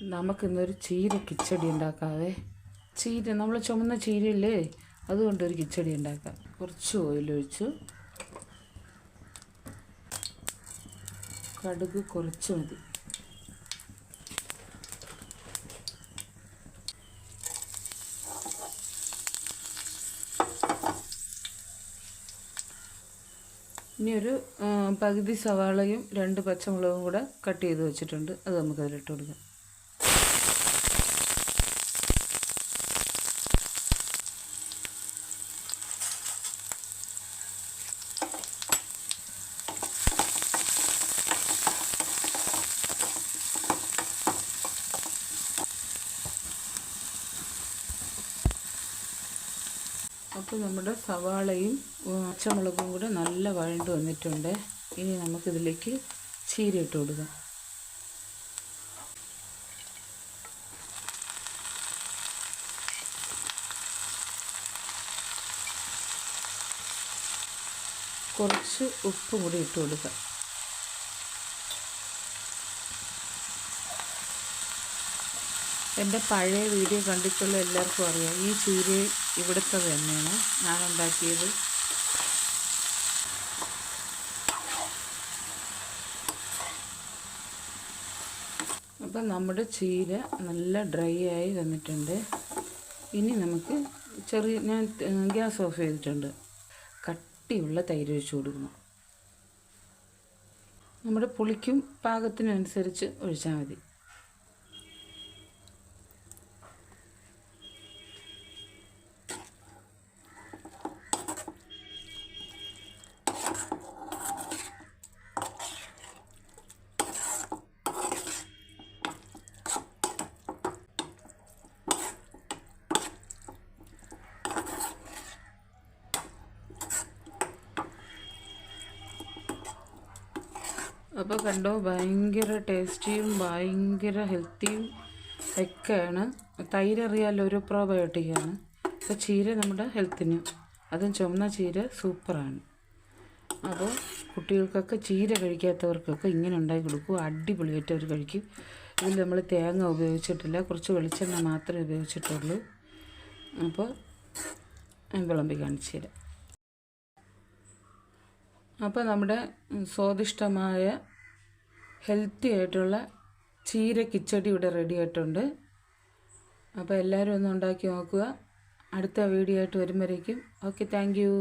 നമുക്കിന്നൊരു ചീര കിച്ചടി ഉണ്ടാക്കാവേ. ചീര നമ്മൾ ചുമന്ന ചീരയില്ലേ, അതുകൊണ്ടൊരു കിച്ചടി ഉണ്ടാക്കാം. കുറച്ച് ഓയിലൊഴിച്ചു, കടുക് കുറച്ച് മതി. ഇനി ഒരു പകുതി സവാളയും 2 പച്ചമുളകും കൂടെ കട്ട് ചെയ്ത് വെച്ചിട്ടുണ്ട്. അത് നമുക്കതിലിട്ട് കൊടുക്കാം. അപ്പോൾ നമ്മുടെ സവാളയും പച്ചമുളകും കൂടെ നല്ല വഴണ്ട് വന്നിട്ടുണ്ട്. ഇനി നമുക്കിതിലേക്ക് ചീര ഇട്ട് കൊടുക്കാം. കുറച്ച് ഉപ്പും കൂടി ഇട്ട് കൊടുക്കാം. എൻ്റെ പഴയ വീഡിയോ കണ്ടിട്ടുള്ള എല്ലാവർക്കും അറിയാം, ഈ ചീര ഇവിടുത്തെ തന്നെയാണ് ഞാൻ ഉണ്ടാക്കിയത്. അപ്പം നമ്മുടെ ചീര നല്ല ഡ്രൈ ആയി വന്നിട്ടുണ്ട്. ഇനി നമുക്ക് ഞാൻ ഗ്യാസ് ഓഫ് ചെയ്തിട്ടുണ്ട്. കട്ടിയുള്ള തൈര് ഒഴിച്ച് കൊടുക്കണം. നമ്മുടെ പുളിക്കും പാകത്തിനനുസരിച്ച് ഒഴിച്ചാൽ മതി. അപ്പോൾ കണ്ടോ, ഭയങ്കര ടേസ്റ്റിയും ഭയങ്കര ഹെൽത്തിയും ഒക്കെയാണ്. തൈര് അറിയാമല്ലോ, ഒരു പ്രോബയോട്ടിക്കാണ്. അപ്പോൾ ചീര നമ്മുടെ ഹെൽത്തിന്, അതും ചുമന്ന ചീര സൂപ്പറാണ്. അപ്പോൾ കുട്ടികൾക്കൊക്കെ, ചീര കഴിക്കാത്തവർക്കൊക്കെ ഇങ്ങനെ ഉണ്ടാക്കി കൊടുക്കും. അടിപൊളിയായിട്ട് അവർ കഴിക്കും. ഇതിൽ നമ്മൾ തേങ്ങ ഉപയോഗിച്ചിട്ടില്ല, കുറച്ച് വെളിച്ചെണ്ണ മാത്രമേ ഉപയോഗിച്ചിട്ടുള്ളൂ. അപ്പോൾ വിളമ്പി കാണിച്ചു തരാം. അപ്പോൾ നമ്മുടെ സ്വാദിഷ്ടമായ ഹെൽത്തി ആയിട്ടുള്ള ചീര കിച്ചടി ഇവിടെ റെഡി ആയിട്ടുണ്ട്. അപ്പോൾ എല്ലാവരും ഒന്ന് ഉണ്ടാക്കി നോക്കുക. അടുത്ത വീഡിയോ ആയിട്ട് വരുമ്പോഴേക്കും ഓക്കെ, താങ്ക് യു.